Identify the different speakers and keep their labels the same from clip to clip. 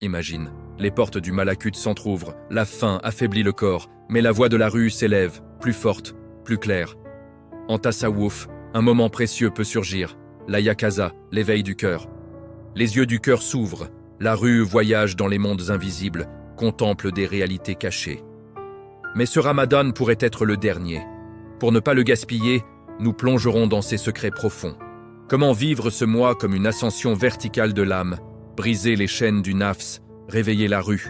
Speaker 1: Imagine, les portes du malakut s'entr'ouvrent, la faim affaiblit le corps, mais la voix de la rue s'élève, plus forte, plus claire. En tasawwuf, un moment précieux peut surgir, la yakaza, l'éveil du cœur. Les yeux du cœur s'ouvrent, la rue voyage dans les mondes invisibles, contemple des réalités cachées. Mais ce ramadan pourrait être le dernier. Pour ne pas le gaspiller, nous plongerons dans ses secrets profonds. Comment vivre ce mois comme une ascension verticale de l'âme, briser les chaînes du nafs, réveiller la rue,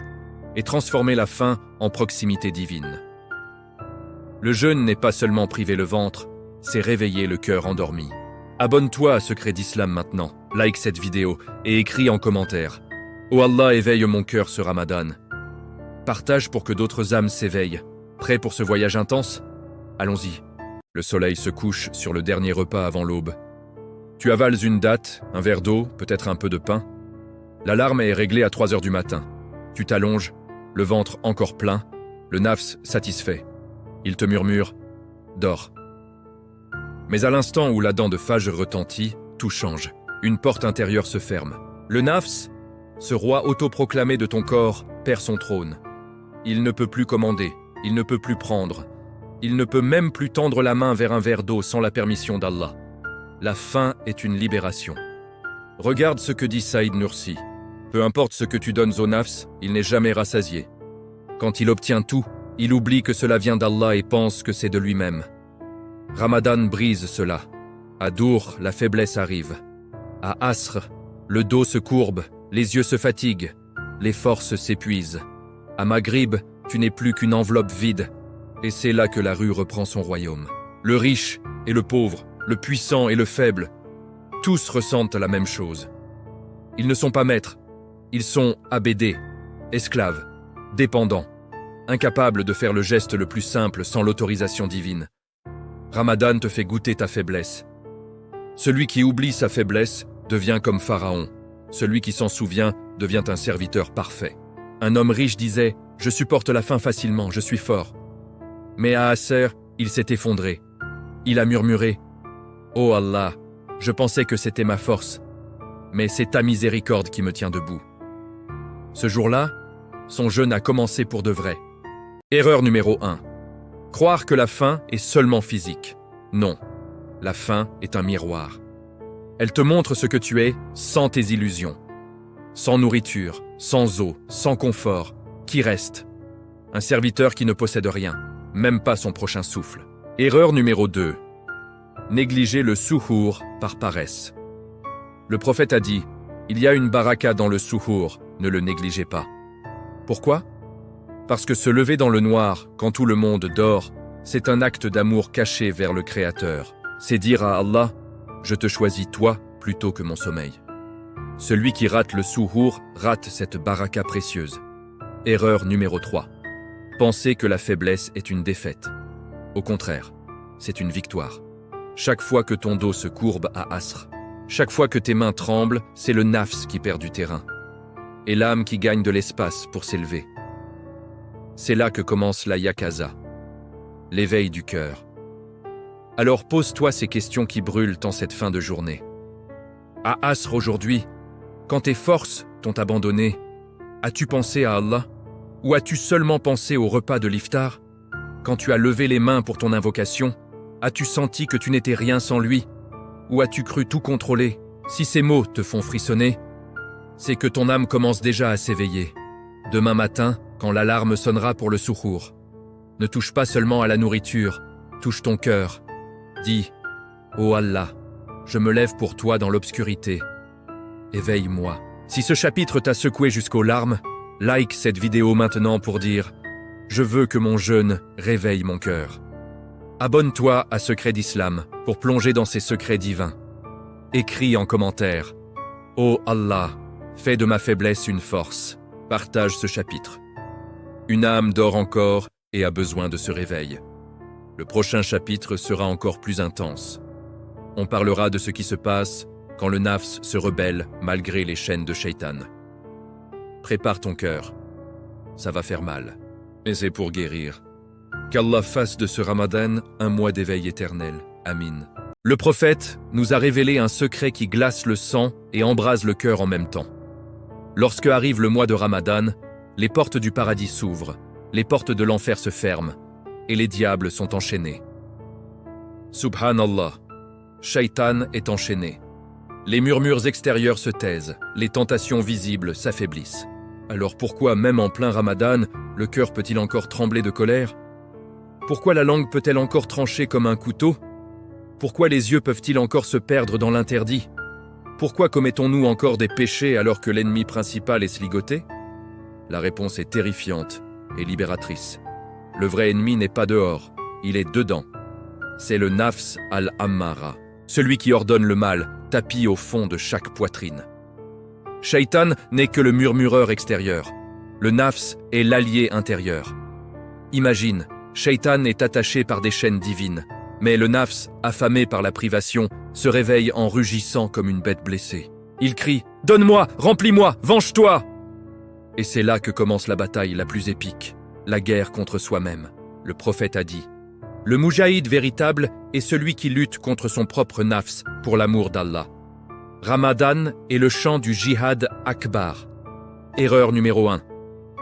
Speaker 1: et transformer la faim en proximité divine. Le jeûne n'est pas seulement priver le ventre, c'est réveiller le cœur endormi. Abonne-toi à Secret d'Islam maintenant, like cette vidéo et écris en commentaire. Oh Allah, éveille mon cœur ce ramadan. Partage pour que d'autres âmes s'éveillent. Prêt pour ce voyage intense? Allons-y. Le soleil se couche sur le dernier repas avant l'aube. Tu avales une date, un verre d'eau, peut-être un peu de pain. L'alarme est réglée à 3 heures du matin. Tu t'allonges, le ventre encore plein, le nafs satisfait. Il te murmure « Dors ». Mais à l'instant où la dent de Fajr retentit, tout change. Une porte intérieure se ferme. Le nafs, ce roi autoproclamé de ton corps, perd son trône. Il ne peut plus commander, il ne peut plus prendre. Il ne peut même plus tendre la main vers un verre d'eau sans la permission d'Allah. La faim est une libération. Regarde ce que dit Saïd Nursi. Peu importe ce que tu donnes au nafs, il n'est jamais rassasié. Quand il obtient tout, il oublie que cela vient d'Allah et pense que c'est de lui-même. Ramadan brise cela. À Dour, la faiblesse arrive. À Asr, le dos se courbe, les yeux se fatiguent, les forces s'épuisent. À Maghrib, tu n'es plus qu'une enveloppe vide. Et c'est là que la rue reprend son royaume. Le riche et le pauvre, le puissant et le faible, tous ressentent la même chose. Ils ne sont pas maîtres, ils sont abédés, esclaves, dépendants, incapables de faire le geste le plus simple sans l'autorisation divine. Ramadan te fait goûter ta faiblesse. Celui qui oublie sa faiblesse devient comme Pharaon. Celui qui s'en souvient devient un serviteur parfait. Un homme riche disait « Je supporte la faim facilement, je suis fort ». Mais à Asser, il s'est effondré. Il a murmuré « Oh Allah, je pensais que c'était ma force, mais c'est ta miséricorde qui me tient debout. » Ce jour-là, son jeûne a commencé pour de vrai. Erreur numéro 1. Croire que la faim est seulement physique. Non, la faim est un miroir. Elle te montre ce que tu es sans tes illusions. Sans nourriture, sans eau, sans confort, qui reste? Un serviteur qui ne possède rien, même pas son prochain souffle. Erreur numéro 2. Négliger le souhour par paresse. Le prophète a dit « Il y a une baraka dans le souhour, ne le négligez pas. » Pourquoi? Parce que se lever dans le noir, quand tout le monde dort, c'est un acte d'amour caché vers le Créateur. C'est dire à Allah « Je te choisis toi plutôt que mon sommeil. » Celui qui rate le souhour rate cette baraka précieuse. Erreur numéro 3. Penser que la faiblesse est une défaite. Au contraire, c'est une victoire. Chaque fois que ton dos se courbe à Asr, chaque fois que tes mains tremblent, c'est le nafs qui perd du terrain. Et l'âme qui gagne de l'espace pour s'élever. C'est là que commence la yakaza, l'éveil du cœur. Alors pose-toi ces questions qui brûlent en cette fin de journée. À Asr aujourd'hui, quand tes forces t'ont abandonné, as-tu pensé à Allah? Ou as-tu seulement pensé au repas de l'iftar? Quand tu as levé les mains pour ton invocation, as-tu senti que tu n'étais rien sans lui? Ou as-tu cru tout contrôler? Si ces mots te font frissonner, c'est que ton âme commence déjà à s'éveiller. Demain matin, quand l'alarme sonnera pour le souhour, ne touche pas seulement à la nourriture, touche ton cœur. Dis « Oh Allah, je me lève pour toi dans l'obscurité. Éveille-moi. » Si ce chapitre t'a secoué jusqu'aux larmes, like cette vidéo maintenant pour dire « Je veux que mon jeûne réveille mon cœur. » Abonne-toi à Secret d'Islam pour plonger dans ces secrets divins. Écris en commentaire « Oh Allah, fais de ma faiblesse une force. » Partage ce chapitre. Une âme dort encore et a besoin de ce réveil. Le prochain chapitre sera encore plus intense. On parlera de ce qui se passe quand le nafs se rebelle malgré les chaînes de Shaitan. Prépare ton cœur. Ça va faire mal, mais c'est pour guérir. Qu'Allah fasse de ce Ramadan un mois d'éveil éternel. Amin. Le prophète nous a révélé un secret qui glace le sang et embrase le cœur en même temps. Lorsque arrive le mois de Ramadan, les portes du paradis s'ouvrent, les portes de l'enfer se ferment, et les diables sont enchaînés. Subhanallah, Shaitan est enchaîné. Les murmures extérieurs se taisent, les tentations visibles s'affaiblissent. Alors pourquoi, même en plein Ramadan, le cœur peut-il encore trembler de colère? Pourquoi la langue peut-elle encore trancher comme un couteau? Pourquoi les yeux peuvent-ils encore se perdre dans l'interdit? Pourquoi commettons-nous encore des péchés alors que l'ennemi principal est sligoté? La réponse est terrifiante et libératrice. Le vrai ennemi n'est pas dehors, il est dedans. C'est le nafs al-ammara, celui qui ordonne le mal, tapi au fond de chaque poitrine. Shaitan n'est que le murmureur extérieur. Le nafs est l'allié intérieur. Imagine, Shaitan est attaché par des chaînes divines, mais le nafs, affamé par la privation, se réveille en rugissant comme une bête blessée. Il crie « Donne-moi, remplis-moi, venge-toi » Et c'est là que commence la bataille la plus épique, la guerre contre soi-même. Le prophète a dit « Le moujahid véritable est celui qui lutte contre son propre nafs pour l'amour d'Allah. » Ramadan est le chant du jihad akbar. Erreur numéro 1.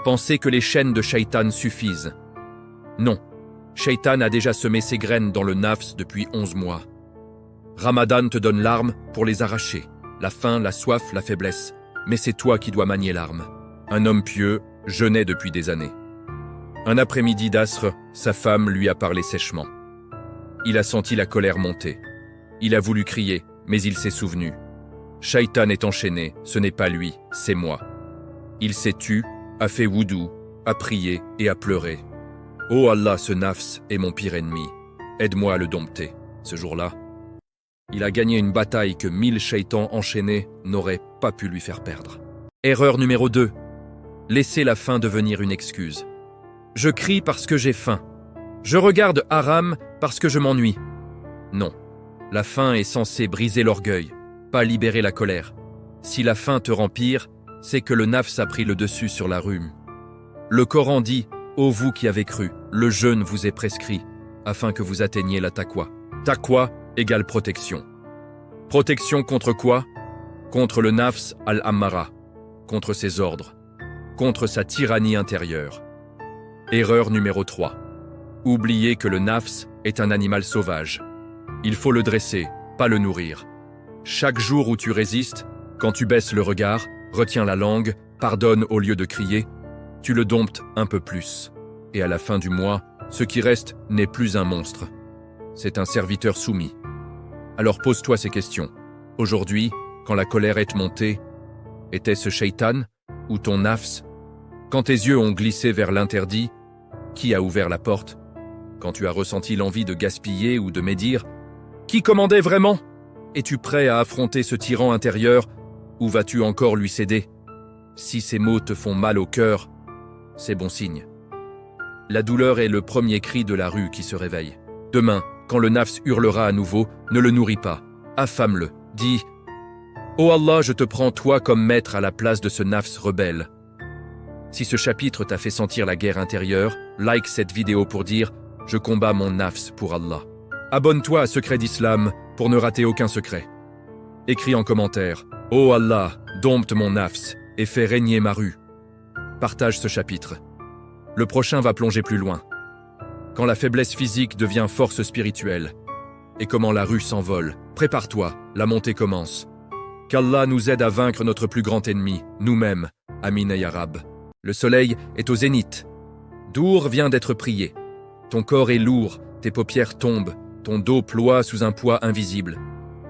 Speaker 1: Penser que les chaînes de Shaitan suffisent. Non, Shaitan a déjà semé ses graines dans le nafs depuis 11 mois. Ramadan te donne l'arme pour les arracher. La faim, la soif, la faiblesse. Mais c'est toi qui dois manier l'arme. Un homme pieux jeûnait depuis des années. Un après-midi d'Asr, sa femme lui a parlé sèchement. Il a senti la colère monter. Il a voulu crier, mais il s'est souvenu. Shaitan est enchaîné, ce n'est pas lui, c'est moi. Il s'est tu, a fait wudu, a prié et a pleuré. Oh Allah, ce nafs est mon pire ennemi. Aide-moi à le dompter. Ce jour-là, il a gagné une bataille que 1000 shaitans enchaînés n'auraient pas pu lui faire perdre. Erreur numéro 2. Laisser la faim devenir une excuse. Je crie parce que j'ai faim. Je regarde haram parce que je m'ennuie. Non, la faim est censée briser l'orgueil, pas libérer la colère. Si la faim te rend pire, c'est que le nafs a pris le dessus sur la rhume. Le Coran dit « Ô vous qui avez cru, le jeûne vous est prescrit, afin que vous atteigniez la taqwa. » Taqwa égale protection. Protection contre quoi? Contre le nafs al-ammara, contre ses ordres, contre sa tyrannie intérieure. Erreur numéro 3. Oublier que le nafs est un animal sauvage. Il faut le dresser, pas le nourrir. Chaque jour où tu résistes, quand tu baisses le regard, retiens la langue, pardonne au lieu de crier, tu le domptes un peu plus. Et à la fin du mois, ce qui reste n'est plus un monstre. C'est un serviteur soumis. Alors pose-toi ces questions. Aujourd'hui, quand la colère est montée, était-ce Shaitan ou ton nafs? Quand tes yeux ont glissé vers l'interdit, qui a ouvert la porte? Quand tu as ressenti l'envie de gaspiller ou de médire, qui commandait vraiment? Es-tu prêt à affronter ce tyran intérieur ou vas-tu encore lui céder? Si ces mots te font mal au cœur, c'est bon signe. La douleur est le premier cri de la rue qui se réveille. Demain, quand le nafs hurlera à nouveau, ne le nourris pas, affame-le, dis « Oh Allah, je te prends toi comme maître à la place de ce nafs rebelle. » Si ce chapitre t'a fait sentir la guerre intérieure, like cette vidéo pour dire « Je combats mon nafs pour Allah ». Abonne-toi à Secret d'Islam pour ne rater aucun secret. Écris en commentaire « Oh Allah, dompte mon nafs et fais régner ma rue ». Partage ce chapitre. Le prochain va plonger plus loin. Quand la faiblesse physique devient force spirituelle et comment la rue s'envole, prépare-toi, la montée commence. Qu'Allah nous aide à vaincre notre plus grand ennemi, nous-mêmes. Amin ya Rab. Le soleil est au zénith. Dour vient d'être prié. Ton corps est lourd, tes paupières tombent, ton dos ploie sous un poids invisible.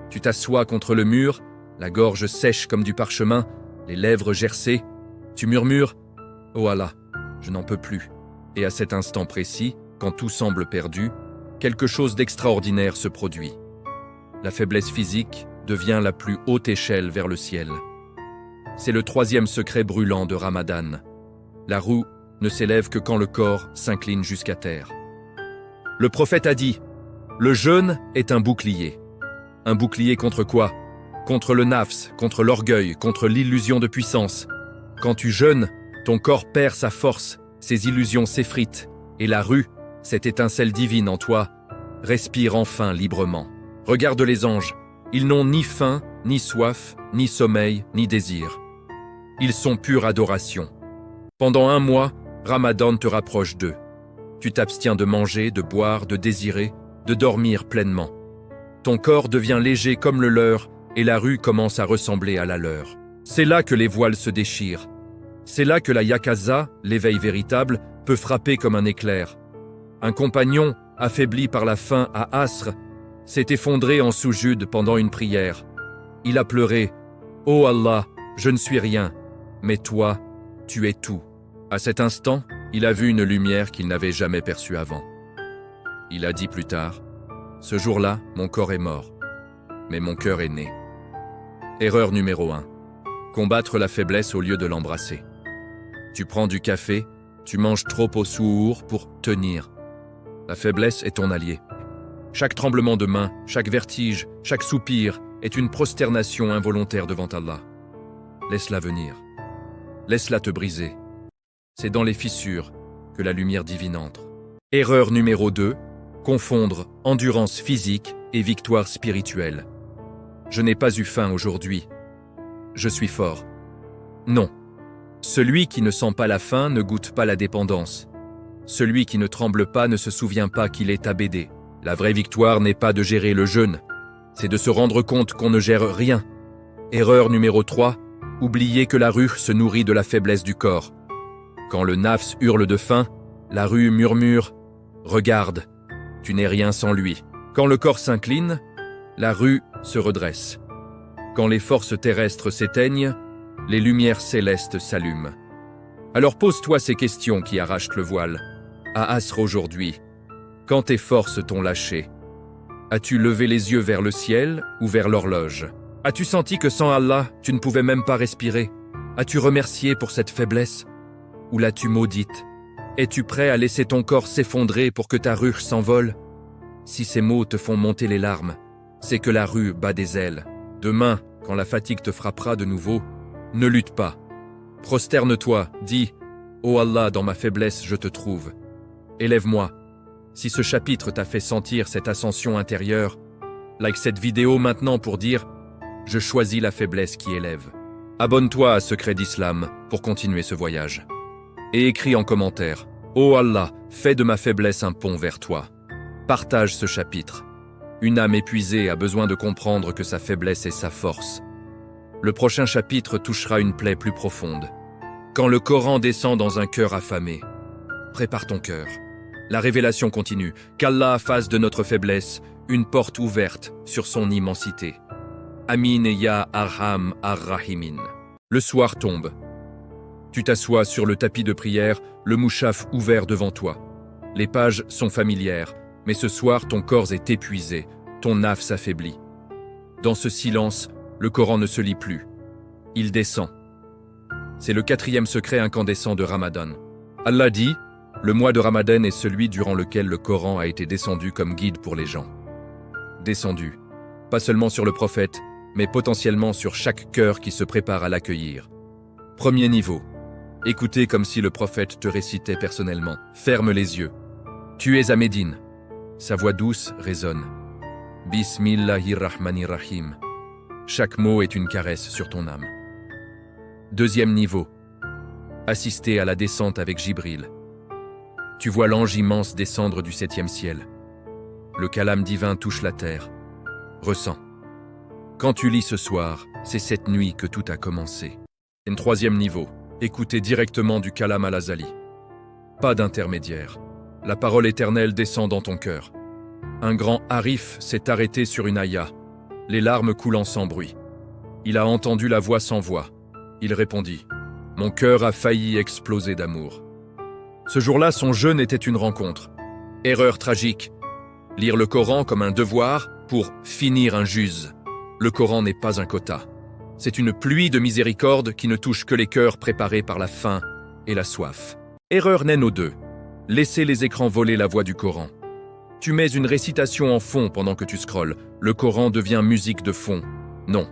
Speaker 1: Tu t'assois contre le mur, la gorge sèche comme du parchemin, les lèvres gercées. Tu murmures « Oh Allah, je n'en peux plus ». Et à cet instant précis, quand tout semble perdu, quelque chose d'extraordinaire se produit. La faiblesse physique devient la plus haute échelle vers le ciel. C'est le troisième secret brûlant de Ramadan. La roue ne s'élève que quand le corps s'incline jusqu'à terre. Le prophète a dit « Le jeûne est un bouclier. » Un bouclier contre quoi? Contre le nafs, contre l'orgueil, contre l'illusion de puissance. Quand tu jeûnes, ton corps perd sa force, ses illusions s'effritent, et la rue, cette étincelle divine en toi, respire enfin librement. Regarde les anges, ils n'ont ni faim, ni soif, ni sommeil, ni désir. Ils sont pure adoration. Pendant 1 mois, Ramadan te rapproche d'eux. Tu t'abstiens de manger, de boire, de désirer, de dormir pleinement. Ton corps devient léger comme le leur et la rue commence à ressembler à la leur. C'est là que les voiles se déchirent. C'est là que la yakaza, l'éveil véritable, peut frapper comme un éclair. Un compagnon, affaibli par la faim à Asr, s'est effondré en soujud pendant une prière. Il a pleuré « Oh Allah, je ne suis rien, mais toi, tu es tout ». À cet instant, il a vu une lumière qu'il n'avait jamais perçue avant. Il a dit plus tard « Ce jour-là, mon corps est mort, mais mon cœur est né ». Erreur numéro 1. Combattre la faiblesse au lieu de l'embrasser. Tu prends du café, tu manges trop au suhour pour tenir. La faiblesse est ton allié. Chaque tremblement de main, chaque vertige, chaque soupir est une prosternation involontaire devant Allah. Laisse-la venir. Laisse-la te briser. C'est dans les fissures que la lumière divine entre. Erreur numéro 2. Confondre endurance physique et victoire spirituelle. Je n'ai pas eu faim aujourd'hui. Je suis fort. Non. Celui qui ne sent pas la faim ne goûte pas la dépendance. Celui qui ne tremble pas ne se souvient pas qu'il est abédé. La vraie victoire n'est pas de gérer le jeûne, c'est de se rendre compte qu'on ne gère rien. Erreur numéro 3, oublier que la rue se nourrit de la faiblesse du corps. Quand le nafs hurle de faim, la rue murmure « Regarde, tu n'es rien sans lui ». Quand le corps s'incline, la rue se redresse. Quand les forces terrestres s'éteignent, les lumières célestes s'allument. Alors pose-toi ces questions qui arrachent le voile. À Asr aujourd'hui, quand tes forces t'ont lâché, as-tu levé les yeux vers le ciel ou vers l'horloge? As-tu senti que sans Allah, tu ne pouvais même pas respirer? As-tu remercié pour cette faiblesse? Ou l'as-tu maudite? Es-tu prêt à laisser ton corps s'effondrer pour que ta ruche s'envole? Si ces mots te font monter les larmes, c'est que la rue bat des ailes. Demain, quand la fatigue te frappera de nouveau, ne lutte pas. Prosterne-toi, dis « Oh Allah, dans ma faiblesse, je te trouve. Élève-moi. » Si ce chapitre t'a fait sentir cette ascension intérieure, like cette vidéo maintenant pour dire « Je choisis la faiblesse qui élève ». Abonne-toi à Secret d'Islam pour continuer ce voyage. Et écris en commentaire « Oh Allah, fais de ma faiblesse un pont vers toi ». Partage ce chapitre. Une âme épuisée a besoin de comprendre que sa faiblesse est sa force. Le prochain chapitre touchera une plaie plus profonde. Quand le Coran descend dans un cœur affamé, prépare ton cœur. La révélation continue. Qu'Allah fasse de notre faiblesse une porte ouverte sur son immensité. Amin et ya arham ar-rahimin. Le soir tombe. Tu t'assois sur le tapis de prière, le mouchaf ouvert devant toi. Les pages sont familières, mais ce soir ton corps est épuisé, ton âme s'affaiblit. Dans ce silence, le Coran ne se lit plus. Il descend. C'est le 4e secret incandescent de Ramadan. Allah dit « Le mois de Ramadan est celui durant lequel le Coran a été descendu comme guide pour les gens. » Descendu, pas seulement sur le prophète, mais potentiellement sur chaque cœur qui se prépare à l'accueillir. Premier niveau. Écoutez comme si le prophète te récitait personnellement. Ferme les yeux. Tu es à Médine. Sa voix douce résonne. Bismillahirrahmanirrahim. Chaque mot est une caresse sur ton âme. Deuxième niveau. Assister à la descente avec Jibril. Tu vois l'ange immense descendre du 7e ciel. Le calame divin touche la terre. Ressens. Quand tu lis ce soir, c'est cette nuit que tout a commencé. Un 3e niveau. Écoutez directement du kalam al-azali. Pas d'intermédiaire. La parole éternelle descend dans ton cœur. Un grand harif s'est arrêté sur une aya, les larmes coulant sans bruit. Il a entendu la voix sans voix. Il répondit « Mon cœur a failli exploser d'amour ». Ce jour-là, son jeûne était une rencontre. Erreur tragique. Lire le Coran comme un devoir pour finir un juz. Le Coran n'est pas un quota. C'est une pluie de miséricorde qui ne touche que les cœurs préparés par la faim et la soif. Erreur Neno 2. Laissez les écrans voler la voix du Coran. Tu mets une récitation en fond pendant que tu scrolles. Le Coran devient musique de fond. Non.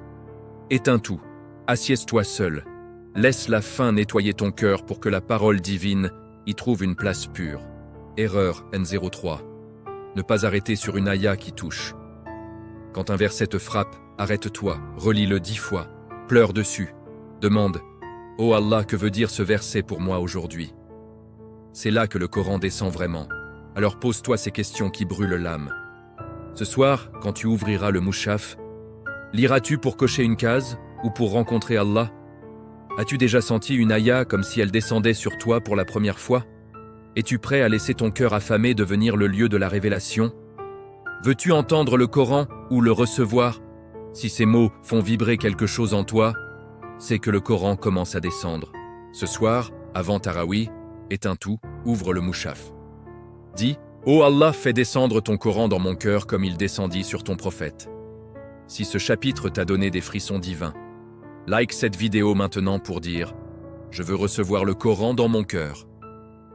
Speaker 1: Éteins tout. Assieds-toi seul. Laisse la faim nettoyer ton cœur pour que la parole divine y trouve une place pure. Erreur N03. Ne pas arrêter sur une aya qui touche. Quand un verset te frappe, arrête-toi, relis-le 10 fois, pleure dessus. Demande Oh Allah, que veut dire ce verset pour moi aujourd'hui? C'est là que le Coran descend vraiment. Alors pose-toi ces questions qui brûlent l'âme. Ce soir, quand tu ouvriras le Mouchaf, liras-tu pour cocher une case ou pour rencontrer Allah? As-tu déjà senti une ayah comme si elle descendait sur toi pour la première fois? Es-tu prêt à laisser ton cœur affamé devenir le lieu de la révélation? Veux-tu entendre le Coran ou le recevoir? Si ces mots font vibrer quelque chose en toi, c'est que le Coran commence à descendre. Ce soir, avant Tarawih, éteins tout, ouvre le Mouchaf. Dis, ô Allah, fais descendre ton Coran dans mon cœur comme il descendit sur ton prophète. Si ce chapitre t'a donné des frissons divins, like cette vidéo maintenant pour dire, je veux recevoir le Coran dans mon cœur.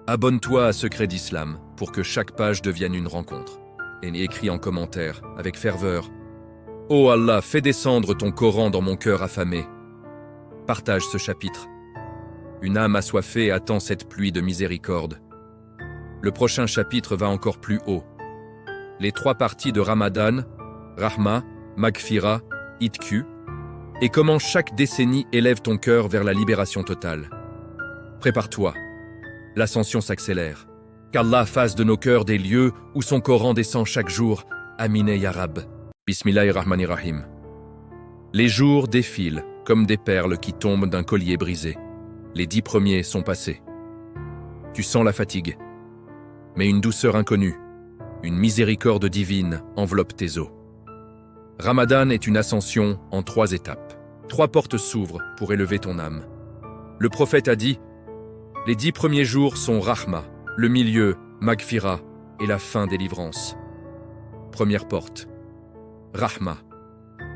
Speaker 1: Abonne-toi à Secret d'Islam pour que chaque page devienne une rencontre. Et écris en commentaire, avec ferveur, ô Allah, fais descendre ton Coran dans mon cœur affamé. Partage ce chapitre. Une âme assoiffée attend cette pluie de miséricorde. Le prochain chapitre va encore plus haut. Les 3 parties de Ramadan, Rahma, Maghfira, Itku, et comment chaque décennie élève ton cœur vers la libération totale. Prépare-toi. L'ascension s'accélère. Qu'Allah fasse de nos cœurs des lieux où son Coran descend chaque jour. Amin ya Rab. Bismillahirrahmanirrahim. Les jours défilent comme des perles qui tombent d'un collier brisé. Les 10 premiers sont passés. Tu sens la fatigue, mais une douceur inconnue, une miséricorde divine enveloppe tes os. Ramadan est une ascension en 3 étapes. 3 portes s'ouvrent pour élever ton âme. Le prophète a dit, les 10 premiers jours sont Rahma, le milieu, Maghfira, et la fin, délivrance. Première porte. Rahma.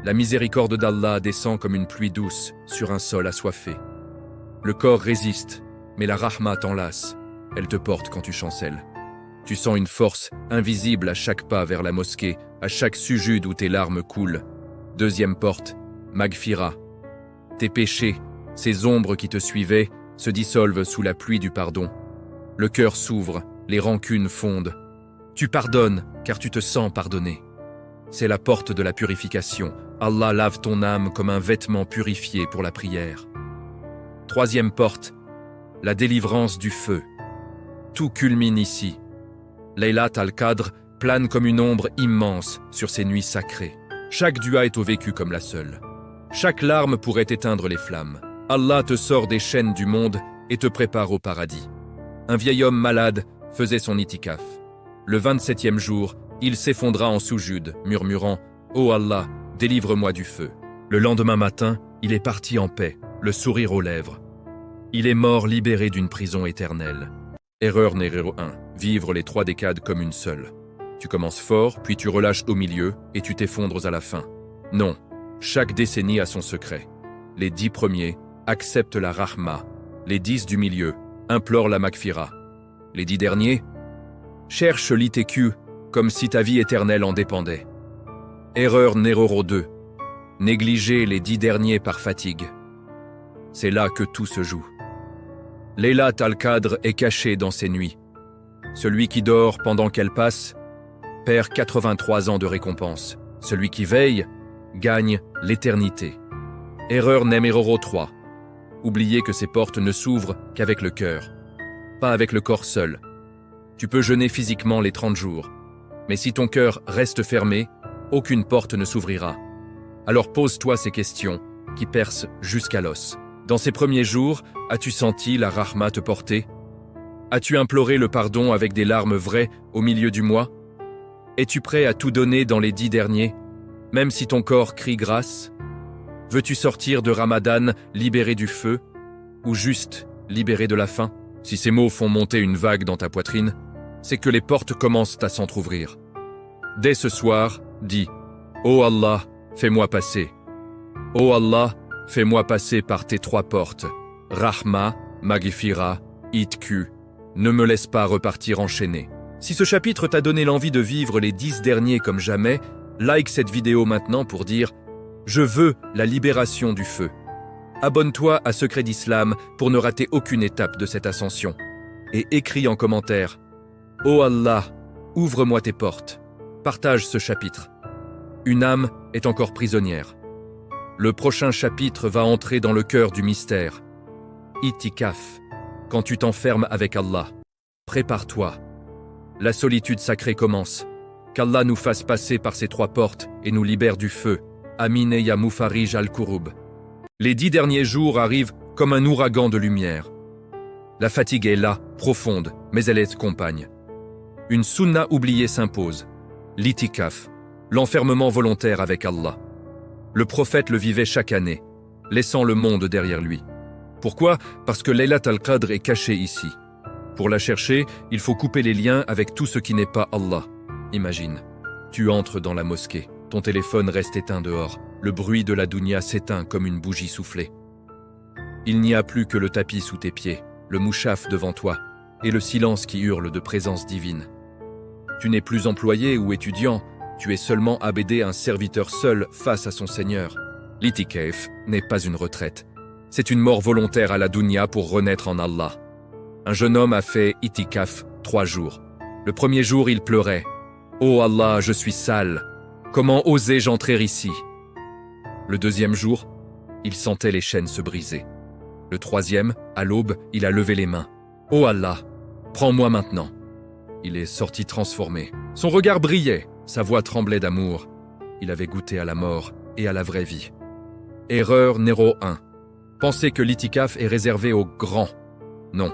Speaker 1: La miséricorde d'Allah descend comme une pluie douce sur un sol assoiffé. Le corps résiste, mais la Rahma t'enlace. Elle te porte quand tu chancelles. Tu sens une force invisible à chaque pas vers la mosquée, à chaque sujude où tes larmes coulent. Deuxième porte, Maghfira. Tes péchés, ces ombres qui te suivaient, se dissolvent sous la pluie du pardon. Le cœur s'ouvre, les rancunes fondent. Tu pardonnes, car tu te sens pardonné. C'est la porte de la purification. Allah lave ton âme comme un vêtement purifié pour la prière. Troisième porte, la délivrance du feu. Tout culmine ici. Laylat al-Qadr plane comme une ombre immense sur ces nuits sacrées. Chaque dua est au vécu comme la seule. Chaque larme pourrait éteindre les flammes. Allah te sort des chaînes du monde et te prépare au paradis. Un vieil homme malade faisait son itikaf. Le 27e jour, il s'effondra en soujude, murmurant « Ô Allah, délivre-moi du feu ». Le lendemain matin, il est parti en paix, le sourire aux lèvres. Il est mort libéré d'une prison éternelle. Erreur numéro 1. Vivre les 3 décades comme une seule. Tu commences fort, puis tu relâches au milieu et tu t'effondres à la fin. Non, chaque décennie a son secret. Les 10 premiers acceptent la Rahma. Les 10 du milieu implorent la Maghfira. Les 10 derniers cherchent l'ITQ comme si ta vie éternelle en dépendait. Erreur numéro 2. Négliger les 10 derniers par fatigue. C'est là que tout se joue. Laylat al-Qadr est caché dans ces nuits. Celui qui dort pendant qu'elle passe perd 83 ans de récompense. Celui qui veille gagne l'éternité. Erreur numéro 3. Oubliez que ces portes ne s'ouvrent qu'avec le cœur, pas avec le corps seul. Tu peux jeûner physiquement les 30 jours, mais si ton cœur reste fermé, aucune porte ne s'ouvrira. Alors pose-toi ces questions qui percent jusqu'à l'os. Dans ces premiers jours, as-tu senti la Rahma te porter? As-tu imploré le pardon avec des larmes vraies au milieu du mois? Es-tu prêt à tout donner dans les 10 derniers, même si ton corps crie grâce? Veux-tu sortir de Ramadan libéré du feu, ou juste libéré de la faim? Si ces mots font monter une vague dans ta poitrine, c'est que les portes commencent à s'entr'ouvrir. Dès ce soir, dis « Ô Allah, fais-moi passer. Ô Allah, fais-moi passer par tes 3 portes. Rahma, Maghfira, Itku. Ne me laisse pas repartir enchaîné. » Si ce chapitre t'a donné l'envie de vivre les 10 derniers comme jamais, like cette vidéo maintenant pour dire « Je veux la libération du feu ». Abonne-toi à Secret d'Islam pour ne rater aucune étape de cette ascension. Et écris en commentaire « Ô Allah, ouvre-moi tes portes. » Partage ce chapitre. Une âme est encore prisonnière. Le prochain chapitre va entrer dans le cœur du mystère. Itikaf. Quand tu t'enfermes avec Allah. Prépare-toi. La solitude sacrée commence. Qu'Allah nous fasse passer par ces 3 portes et nous libère du feu. Amin et ya Mufarij al-Kurub. Les 10 derniers jours arrivent comme un ouragan de lumière. La fatigue est là, profonde, mais elle est compagne. Une sunna oubliée s'impose. L'itikaf, l'enfermement volontaire avec Allah. Le prophète le vivait chaque année, laissant le monde derrière lui. Pourquoi? Parce que Laylat al-Qadr est cachée ici. Pour la chercher, il faut couper les liens avec tout ce qui n'est pas Allah. Imagine, tu entres dans la mosquée, ton téléphone reste éteint dehors, le bruit de la dounia s'éteint comme une bougie soufflée. Il n'y a plus que le tapis sous tes pieds, le mouchaf devant toi, et le silence qui hurle de présence divine. Tu n'es plus employé ou étudiant, tu es seulement abédé, un serviteur seul face à son Seigneur. L'itikaf n'est pas une retraite, c'est une mort volontaire à la dunya pour renaître en Allah. Un jeune homme a fait itikaf 3 jours. Le premier jour, il pleurait. « Oh Allah, je suis sale. Comment osais-je entrer ici ?» Le deuxième jour, il sentait les chaînes se briser. Le troisième, à l'aube, il a levé les mains. « Oh Allah, prends-moi maintenant. » Il est sorti transformé. Son regard brillait, sa voix tremblait d'amour. Il avait goûté à la mort et à la vraie vie. Erreur numéro 1. Penser que l'itikaf est réservé aux grands. Non,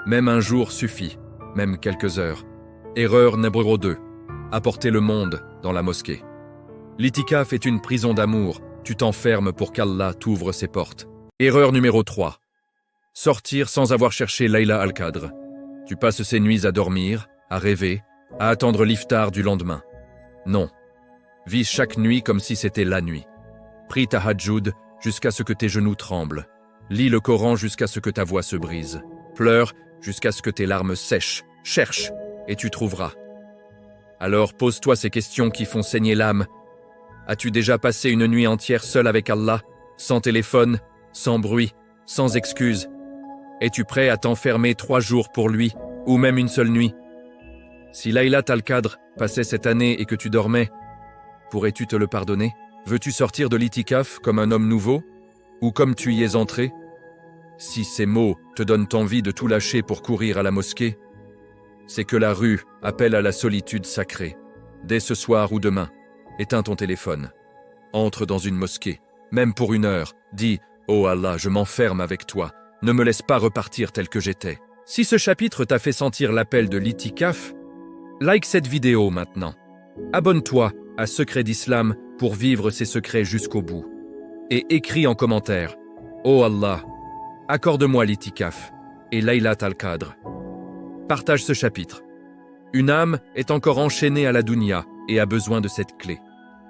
Speaker 1: même un jour suffit, même quelques heures. Erreur numéro 2. Apporter le monde dans la mosquée. L'itikaf est une prison d'amour, tu t'enfermes pour qu'Allah t'ouvre ses portes. Erreur numéro 3. Sortir sans avoir cherché Layla al-Qadr. Tu passes ces nuits à dormir, à rêver, à attendre l'iftar du lendemain. Non. Vis chaque nuit comme si c'était la nuit. Prie ta tahajjud jusqu'à ce que tes genoux tremblent. Lis le Coran jusqu'à ce que ta voix se brise. Pleure jusqu'à ce que tes larmes sèchent. Cherche et tu trouveras. Alors pose-toi ces questions qui font saigner l'âme. As-tu déjà passé une nuit entière seul avec Allah, sans téléphone, sans bruit, sans excuses? Es-tu prêt à t'enfermer 3 jours pour lui, ou même une seule nuit? Si Laylat al-Qadr passait cette année et que tu dormais, pourrais-tu te le pardonner? Veux-tu sortir de l'itikaf comme un homme nouveau, ou comme tu y es entré? Si ces mots te donnent envie de tout lâcher pour courir à la mosquée, c'est que la rue appelle à la solitude sacrée. Dès ce soir ou demain, éteins ton téléphone. Entre dans une mosquée, même pour 1 heure. Dis « Oh Allah, je m'enferme avec toi. Ne me laisse pas repartir tel que j'étais. » Si ce chapitre t'a fait sentir l'appel de l'itikaf, like cette vidéo maintenant. Abonne-toi à Secrets d'Islam pour vivre ces secrets jusqu'au bout. Et écris en commentaire « Oh Allah, accorde-moi l'itikaf et Laylat al-Qadr. » Partage ce chapitre. Une âme est encore enchaînée à la dunya et a besoin de cette clé.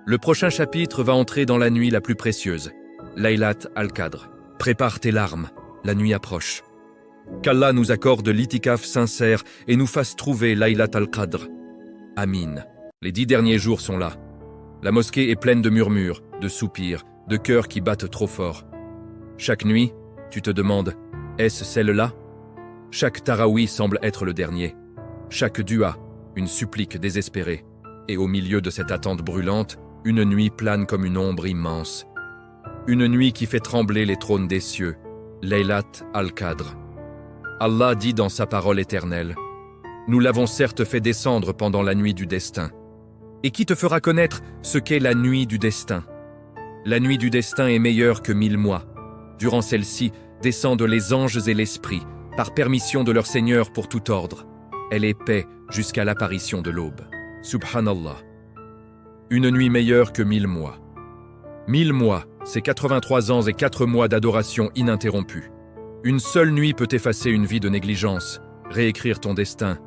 Speaker 1: Le prochain chapitre va entrer dans la nuit la plus précieuse, Laylat al-Qadr. Prépare tes larmes, la nuit approche. Qu'Allah nous accorde l'itikaf sincère et nous fasse trouver Laylat al-Qadr. Amin. Les 10 derniers jours sont là. La mosquée est pleine de murmures, de soupirs, de cœurs qui battent trop fort. Chaque nuit, tu te demandes, est-ce celle-là? Chaque tarawi semble être le dernier. Chaque dua, une supplique désespérée. Et au milieu de cette attente brûlante, une nuit plane comme une ombre immense. Une nuit qui fait trembler les trônes des cieux. Laylat al-Qadr. Allah dit dans sa parole éternelle, « Nous l'avons certes fait descendre pendant la nuit du destin. » Et qui te fera connaître ce qu'est la nuit du destin? La nuit du destin est meilleure que 1000 mois. Durant celle-ci, descendent les anges et l'esprit, par permission de leur Seigneur pour tout ordre. Elle est paix jusqu'à l'apparition de l'aube. Subhanallah. Une nuit meilleure que 1000 mois. 1000 mois, c'est 83 ans et 4 mois d'adoration ininterrompue. Une seule nuit peut effacer une vie de négligence, réécrire ton destin,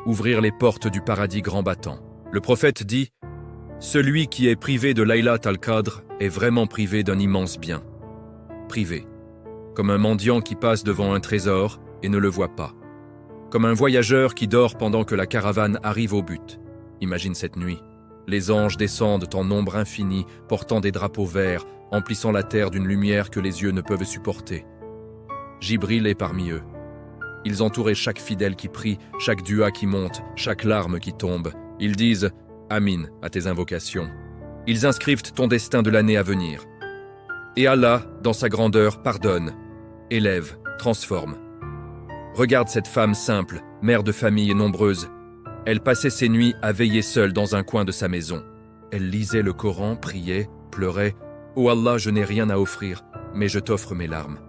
Speaker 1: ouvrir les portes du paradis grand battant. Le prophète dit « Celui qui est privé de Laylat al-Qadr est vraiment privé d'un immense bien. » Privé. Comme un mendiant qui passe devant un trésor et ne le voit pas. Comme un voyageur qui dort pendant que la caravane arrive au but. Imagine cette nuit. Les anges descendent en nombre infini, portant des drapeaux verts, emplissant la terre d'une lumière que les yeux ne peuvent supporter. Jibril est parmi eux. Ils entouraient chaque fidèle qui prie, chaque dua qui monte, chaque larme qui tombe. Ils disent « Amin » à tes invocations. Ils inscrivent ton destin de l'année à venir. Et Allah, dans sa grandeur, pardonne, élève, transforme. Regarde cette femme simple, mère de famille et nombreuse. Elle passait ses nuits à veiller seule dans un coin de sa maison. Elle lisait le Coran, priait, pleurait. « Oh Allah, je n'ai rien à offrir, mais je t'offre mes larmes. »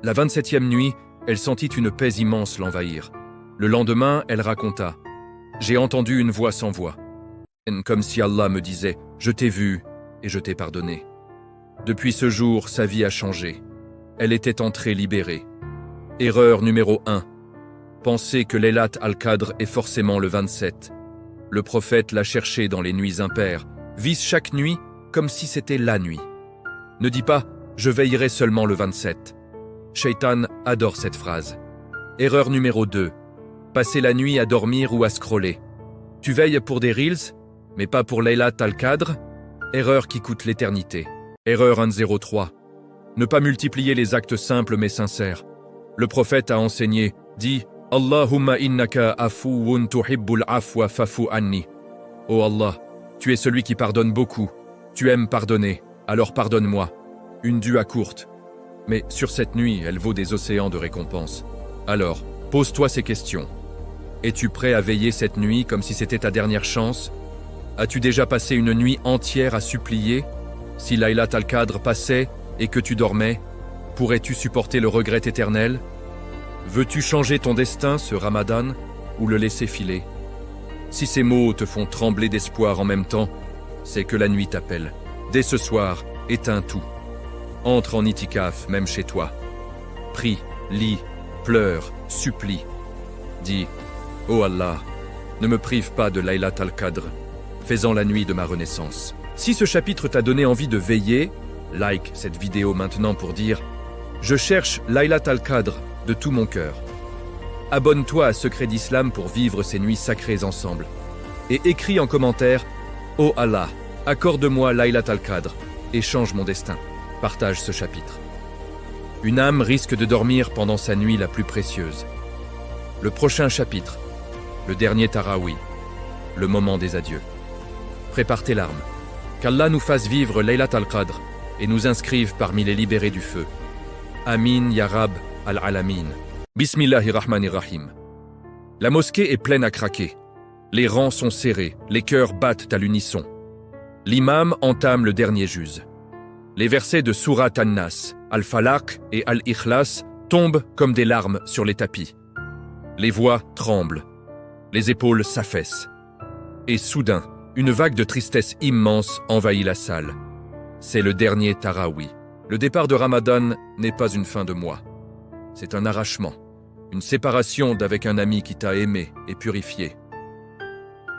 Speaker 1: La 27e nuit, elle sentit une paix immense l'envahir. Le lendemain, elle raconta « J'ai entendu une voix sans voix. Comme si Allah me disait « Je t'ai vu et je t'ai pardonné. » Depuis ce jour, sa vie a changé. Elle était entrée libérée. Erreur numéro 1. Penser que Laylat al-Qadr est forcément le 27. Le prophète l'a cherché dans les nuits impaires. Vise chaque nuit comme si c'était la nuit. Ne dis pas « Je veillerai seulement le 27 ». Shaitan adore cette phrase. Erreur numéro 2. Passer la nuit à dormir ou à scroller. Tu veilles pour des reels, mais pas pour Laylat al-Qadr. Erreur qui coûte l'éternité. Erreur 103. Ne pas multiplier les actes simples mais sincères. Le prophète a enseigné, dit « Allahumma innaka afuwun tuhibbul afwa fafu anni » Oh Allah, tu es celui qui pardonne beaucoup. Tu aimes pardonner, alors pardonne-moi. Une dua courte. Mais sur cette nuit, elle vaut des océans de récompenses. Alors, pose-toi ces questions. Es-tu prêt à veiller cette nuit comme si c'était ta dernière chance? As-tu déjà passé une nuit entière à supplier? Si Laylat al-Qadr passait et que tu dormais, pourrais-tu supporter le regret éternel? Veux-tu changer ton destin ce Ramadan ou le laisser filer? Si ces mots te font trembler d'espoir en même temps, c'est que la nuit t'appelle. Dès ce soir, éteins tout. Entre en itikaf, même chez toi. Prie, lis, pleure, supplie. Dis, « Oh Allah, ne me prive pas de Laylat al-Qadr, fais-en la nuit de ma renaissance. » Si ce chapitre t'a donné envie de veiller, like cette vidéo maintenant pour dire « Je cherche Laylat al-Qadr de tout mon cœur. » Abonne-toi à Secret d'Islam pour vivre ces nuits sacrées ensemble. Et écris en commentaire « Oh Allah, accorde-moi Laylat al-Qadr et change mon destin. » Partage ce chapitre. Une âme risque de dormir pendant sa nuit la plus précieuse. Le prochain chapitre, le dernier Tarawi, le moment des adieux. Prépare tes larmes. Qu'Allah nous fasse vivre Laylat al-Qadr et nous inscrive parmi les libérés du feu. Amin ya Rab al-Alamin. Bismillahirrahmanirrahim. La mosquée est pleine à craquer. Les rangs sont serrés, les cœurs battent à l'unisson. L'imam entame le dernier juz. Les versets de Surat An-Nas, Al-Falaq et Al-Ikhlas tombent comme des larmes sur les tapis. Les voix tremblent, les épaules s'affaissent. Et soudain, une vague de tristesse immense envahit la salle. C'est le dernier Tarawi. Le départ de Ramadan n'est pas une fin de mois. C'est un arrachement, une séparation d'avec un ami qui t'a aimé et purifié.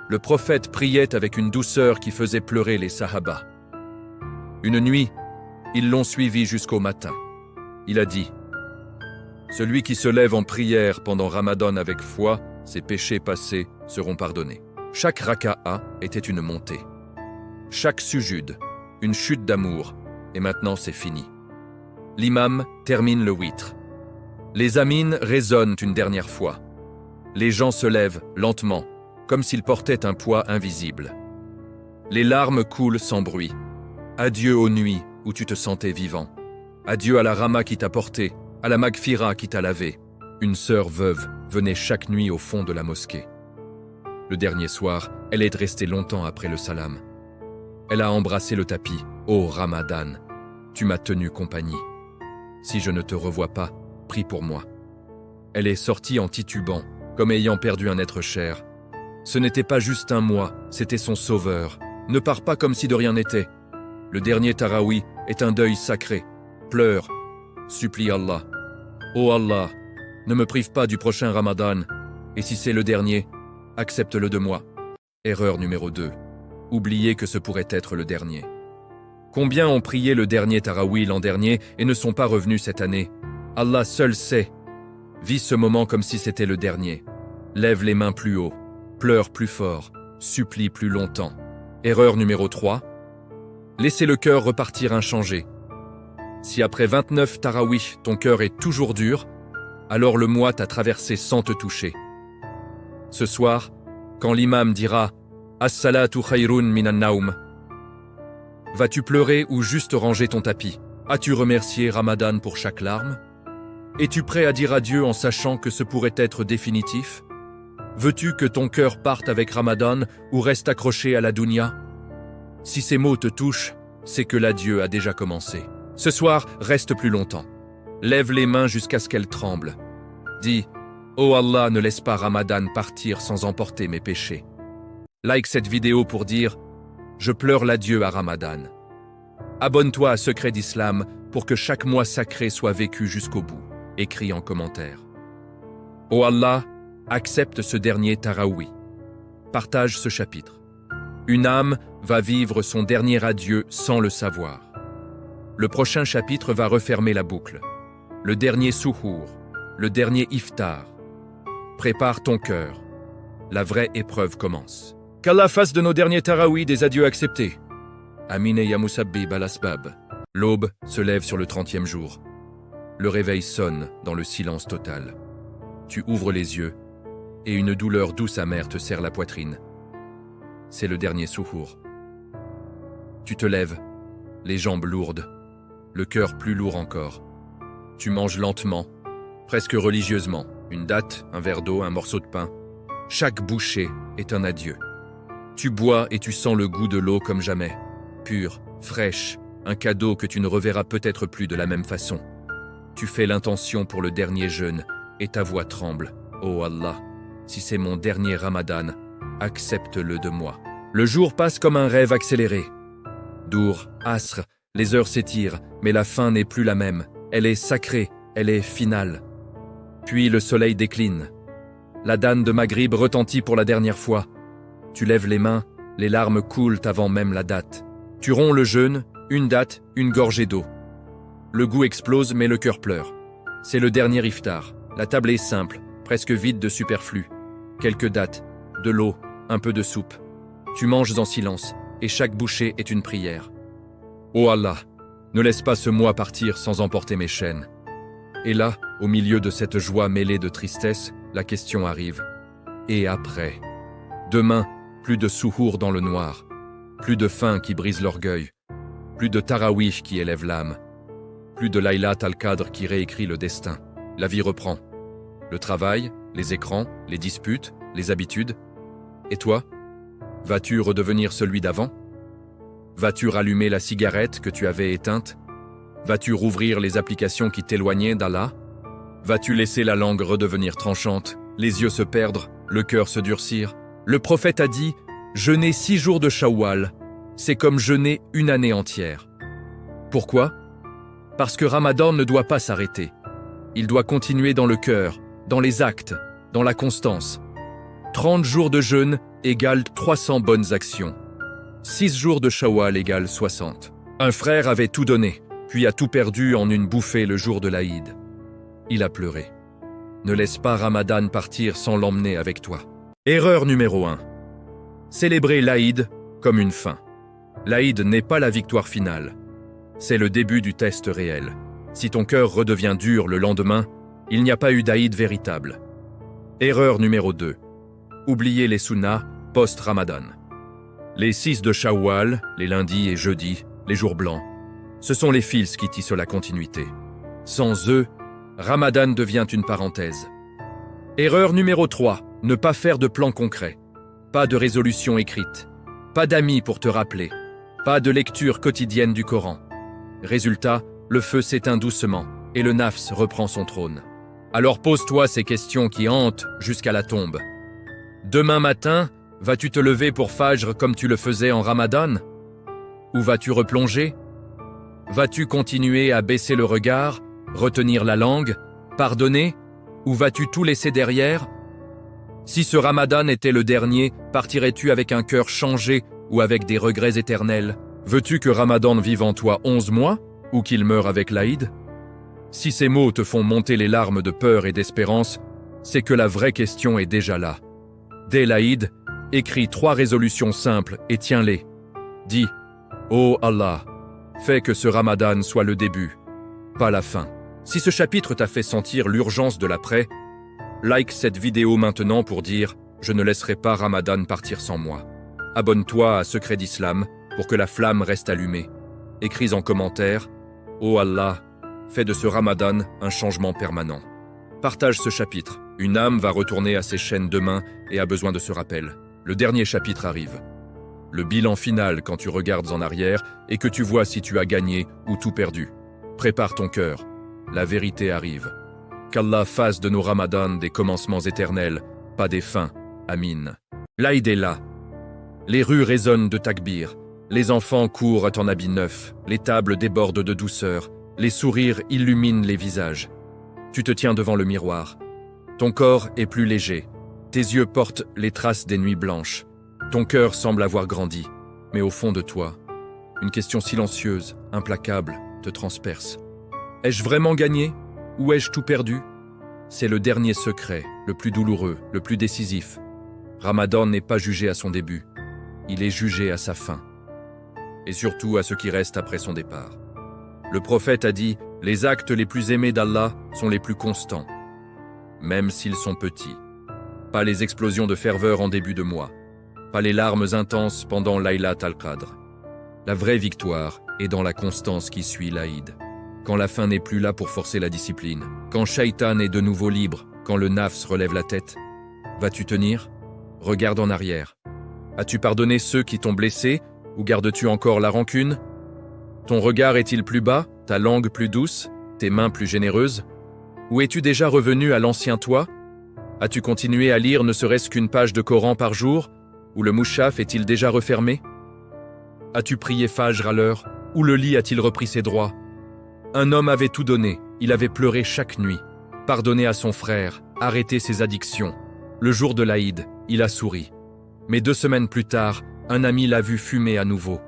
Speaker 1: Le prophète priait avec une douceur qui faisait pleurer les Sahaba. Une nuit, ils l'ont suivi jusqu'au matin. Il a dit « Celui qui se lève en prière pendant Ramadan avec foi, ses péchés passés seront pardonnés. » Chaque raka'a était une montée. Chaque sujud, une chute d'amour, et maintenant c'est fini. L'imam termine le witr. Les amines résonnent une dernière fois. Les gens se lèvent lentement, comme s'ils portaient un poids invisible. Les larmes coulent sans bruit. Adieu aux nuits où tu te sentais vivant. Adieu à la rama qui t'a porté, à la magfira qui t'a lavé. Une sœur veuve venait chaque nuit au fond de la mosquée. Le dernier soir, elle est restée longtemps après le salam. Elle a embrassé le tapis. « Ô Ramadan, tu m'as tenu compagnie. Si je ne te revois pas, prie pour moi. » Elle est sortie en titubant, comme ayant perdu un être cher. Ce n'était pas juste un mois, c'était son sauveur. Ne pars pas comme si de rien n'était. Le dernier Tarawi est un deuil sacré. Pleure, supplie Allah. Ô Allah, ne me prive pas du prochain Ramadan, et si c'est le dernier, accepte-le de moi. Erreur numéro 2. Oublier que ce pourrait être le dernier. Combien ont prié le dernier Tarawi l'an dernier et ne sont pas revenus cette année? Allah seul sait. Vis ce moment comme si c'était le dernier. Lève les mains plus haut, pleure plus fort, supplie plus longtemps. Erreur numéro 3. Laissez le cœur repartir inchangé. Si après 29 Tarawih, ton cœur est toujours dur, alors le mois t'a traversé sans te toucher. Ce soir, quand l'imam dira « As-salatu khayrun minan naum », vas-tu pleurer ou juste ranger ton tapis? As-tu remercié Ramadan pour chaque larme? Es-tu prêt à dire adieu en sachant que ce pourrait être définitif? Veux-tu que ton cœur parte avec Ramadan ou reste accroché à la dunya? Si ces mots te touchent, c'est que l'adieu a déjà commencé. Ce soir, reste plus longtemps. Lève les mains jusqu'à ce qu'elles tremblent. Dis, « Oh Allah, ne laisse pas Ramadan partir sans emporter mes péchés. » Like cette vidéo pour dire « Je pleure l'adieu à Ramadan. » Abonne-toi à Secret d'Islam pour que chaque mois sacré soit vécu jusqu'au bout. Écris en commentaire. Oh Allah, accepte ce dernier Taraoui. Partage ce chapitre. Une âme va vivre son dernier adieu sans le savoir. Le prochain chapitre va refermer la boucle. Le dernier Souhour, le dernier Iftar. Prépare ton cœur. La vraie épreuve commence. Qu'Allah fasse de nos derniers Taraoui des adieux acceptés. Amine ya Musabbib al-Asbab. L'aube se lève sur le 30e jour. Le réveil sonne dans le silence total. Tu ouvres les yeux et une douleur douce amère te serre la poitrine. C'est le dernier Souhour. Tu te lèves, les jambes lourdes, le cœur plus lourd encore. Tu manges lentement, presque religieusement, une date, un verre d'eau, un morceau de pain. Chaque bouchée est un adieu. Tu bois et tu sens le goût de l'eau comme jamais, pure, fraîche, un cadeau que tu ne reverras peut-être plus de la même façon. Tu fais l'intention pour le dernier jeûne et ta voix tremble. Oh Allah, si c'est mon dernier Ramadan, accepte-le de moi. Le jour passe comme un rêve accéléré. Dour, Asr, les heures s'étirent, mais la fin n'est plus la même. Elle est sacrée, elle est finale. Puis le soleil décline. La danne de Maghrib retentit pour la dernière fois. Tu lèves les mains, les larmes coulent avant même la date. Tu romps le jeûne, une date, une gorgée d'eau. Le goût explose, mais le cœur pleure. C'est le dernier iftar. La table est simple, presque vide de superflu. Quelques dates, de l'eau, un peu de soupe. Tu manges en silence, et chaque bouchée est une prière. Oh Allah, ne laisse pas ce mois partir sans emporter mes chaînes. Et là, au milieu de cette joie mêlée de tristesse, la question arrive. Et après? Demain, plus de souhour dans le noir, plus de faim qui brise l'orgueil, plus de tarawih qui élève l'âme, plus de Laylat al-Qadr qui réécrit le destin. La vie reprend. Le travail, les écrans, les disputes, les habitudes. Et toi? Vas-tu redevenir celui d'avant? Vas-tu rallumer la cigarette que tu avais éteinte? Vas-tu rouvrir les applications qui t'éloignaient d'Allah? Vas-tu laisser la langue redevenir tranchante, les yeux se perdre, le cœur se durcir? Le prophète a dit « Jeûner 6 jours de Shawwal, c'est comme jeûner une année entière. » Pourquoi? Parce que Ramadan ne doit pas s'arrêter. Il doit continuer dans le cœur, dans les actes, dans la constance. 30 jours de jeûne égale 300 bonnes actions. 6 jours de Shawwal égale 60. Un frère avait tout donné, puis a tout perdu en une bouffée le jour de l'Aïd. Il a pleuré. Ne laisse pas Ramadan partir sans l'emmener avec toi. Erreur numéro 1. Célébrer l'Aïd comme une fin. L'Aïd n'est pas la victoire finale. C'est le début du test réel. Si ton cœur redevient dur le lendemain, il n'y a pas eu d'Aïd véritable. Erreur numéro 2. Oublier les sunnas post-Ramadan. Les 6 de Shawwal, les lundis et jeudis, les jours blancs, ce sont les fils qui tissent la continuité. Sans eux, Ramadan devient une parenthèse. Erreur numéro 3. Ne pas faire de plan concret. Pas de résolution écrite. Pas d'amis pour te rappeler. Pas de lecture quotidienne du Coran. Résultat, le feu s'éteint doucement et le nafs reprend son trône. Alors pose-toi ces questions qui hantent jusqu'à la tombe. Demain matin, vas-tu te lever pour Fajr comme tu le faisais en Ramadan? Ou vas-tu replonger? Vas-tu continuer à baisser le regard, retenir la langue, pardonner? Ou vas-tu tout laisser derrière? Si ce Ramadan était le dernier, partirais-tu avec un cœur changé ou avec des regrets éternels? Veux-tu que Ramadan vive en toi 11 mois ou qu'il meure avec l'Aïd? Si ces mots te font monter les larmes de peur et d'espérance, c'est que la vraie question est déjà là. Dès l'Aïd, écris 3 résolutions simples et tiens-les. Dis « Oh Allah, fais que ce Ramadan soit le début, pas la fin. » Si ce chapitre t'a fait sentir l'urgence de l'après, like cette vidéo maintenant pour dire « Je ne laisserai pas Ramadan partir sans moi ». Abonne-toi à Secret d'Islam pour que la flamme reste allumée. Écris en commentaire « Oh Allah, fais de ce Ramadan un changement permanent. Partage ce chapitre. Une âme va retourner à ses chaînes demain et a besoin de ce rappel. Le dernier chapitre arrive. Le bilan final quand tu regardes en arrière et que tu vois si tu as gagné ou tout perdu. Prépare ton cœur. La vérité arrive. Qu'Allah fasse de nos Ramadans des commencements éternels, pas des fins. Amin. L'Aïd est là. Les rues résonnent de takbir. Les enfants courent en habits neufs. Les tables débordent de douceur. Les sourires illuminent les visages. Tu te tiens devant le miroir. Ton corps est plus léger. Tes yeux portent les traces des nuits blanches. Ton cœur semble avoir grandi. Mais au fond de toi, une question silencieuse, implacable, te transperce. Ai-je vraiment gagné? Ou ai-je tout perdu? C'est le dernier secret, le plus douloureux, le plus décisif. Ramadan n'est pas jugé à son début. Il est jugé à sa fin. Et surtout à ce qui reste après son départ. Le prophète a dit « Les actes les plus aimés d'Allah sont les plus constants, même s'ils sont petits. Pas les explosions de ferveur en début de mois, pas les larmes intenses pendant Laylat al-Qadr. La vraie victoire est dans la constance qui suit l'Aïd. Quand la faim n'est plus là pour forcer la discipline, quand Shaitan est de nouveau libre, quand le nafs relève la tête, vas-tu tenir? Regarde en arrière. As-tu pardonné ceux qui t'ont blessé ou gardes-tu encore la rancune? Ton regard est-il plus bas, ta langue plus douce, tes mains plus généreuses? Ou es-tu déjà revenu à l'ancien toi? As-tu continué à lire ne serait-ce qu'une page de Coran par jour? Ou le mouchaf est-il déjà refermé? As-tu prié Fajr à l'heure? Ou le lit a-t-il repris ses droits? Un homme avait tout donné, il avait pleuré chaque nuit, pardonné à son frère, arrêté ses addictions. Le jour de l'Aïd, il a souri. Mais 2 semaines plus tard, un ami l'a vu fumer à nouveau.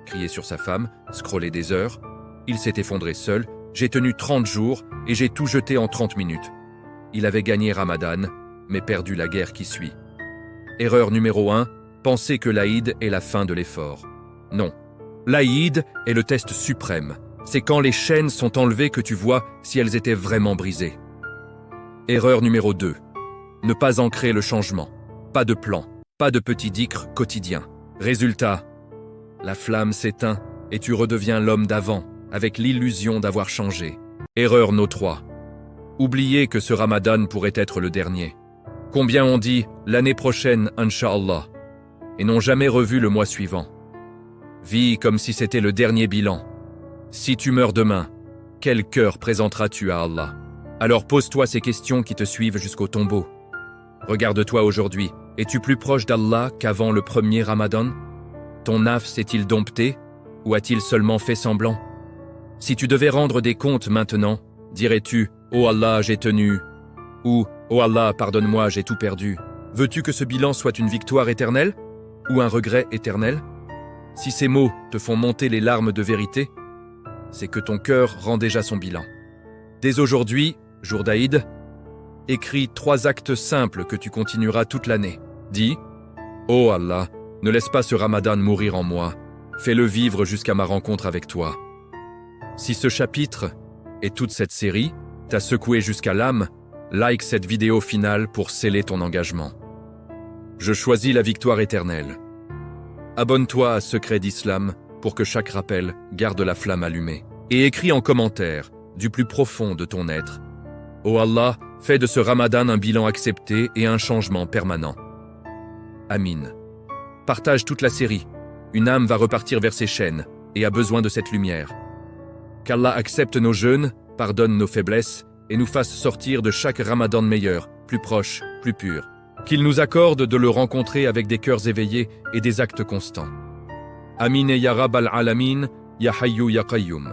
Speaker 1: Crier sur sa femme, scroller des heures. Il s'est effondré seul, j'ai tenu 30 jours et j'ai tout jeté en 30 minutes. Il avait gagné Ramadan, mais perdu la guerre qui suit. Erreur numéro 1, penser que l'Aïd est la fin de l'effort. Non. L'Aïd est le test suprême. C'est quand les chaînes sont enlevées que tu vois si elles étaient vraiment brisées. Erreur numéro 2. Ne pas ancrer le changement. Pas de plan, pas de petit dhikr quotidien. Résultat, la flamme s'éteint et tu redeviens l'homme d'avant, avec l'illusion d'avoir changé. Erreur no 3. Oublier que ce Ramadan pourrait être le dernier. Combien ont dit « l'année prochaine, Inch'Allah » et n'ont jamais revu le mois suivant. Vis comme si c'était le dernier bilan. Si tu meurs demain, quel cœur présenteras-tu à Allah? Alors pose-toi ces questions qui te suivent jusqu'au tombeau. Regarde-toi aujourd'hui, es-tu plus proche d'Allah qu'avant le premier Ramadan? Ton nafs s'est-il dompté ou a-t-il seulement fait semblant? Si tu devais rendre des comptes maintenant, dirais-tu « Oh Allah, j'ai tenu » ou « Oh Allah, pardonne-moi, j'ai tout perdu ». Veux-tu que ce bilan soit une victoire éternelle ou un regret éternel? Si ces mots te font monter les larmes de vérité, c'est que ton cœur rend déjà son bilan. Dès aujourd'hui, jour d'Aïd, écris 3 actes simples que tu continueras toute l'année. Dis « Oh Allah, ne laisse pas ce Ramadan mourir en moi. Fais-le vivre jusqu'à ma rencontre avec toi. » Si ce chapitre et toute cette série t'a secoué jusqu'à l'âme, like cette vidéo finale pour sceller ton engagement. Je choisis la victoire éternelle. Abonne-toi à Secret d'Islam pour que chaque rappel garde la flamme allumée. Et écris en commentaire, du plus profond de ton être. Oh Allah, fais de ce Ramadan un bilan accepté et un changement permanent. Amin. Partage toute la série. Une âme va repartir vers ses chaînes et a besoin de cette lumière. Qu'Allah accepte nos jeûnes, pardonne nos faiblesses et nous fasse sortir de chaque Ramadan meilleur, plus proche, plus pur. Qu'il nous accorde de le rencontrer avec des cœurs éveillés et des actes constants. Amin et ya Rabbal Alamin, ya Hayyu ya Qayyum.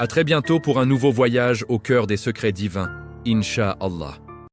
Speaker 1: À très bientôt pour un nouveau voyage au cœur des secrets divins, Inch'Allah.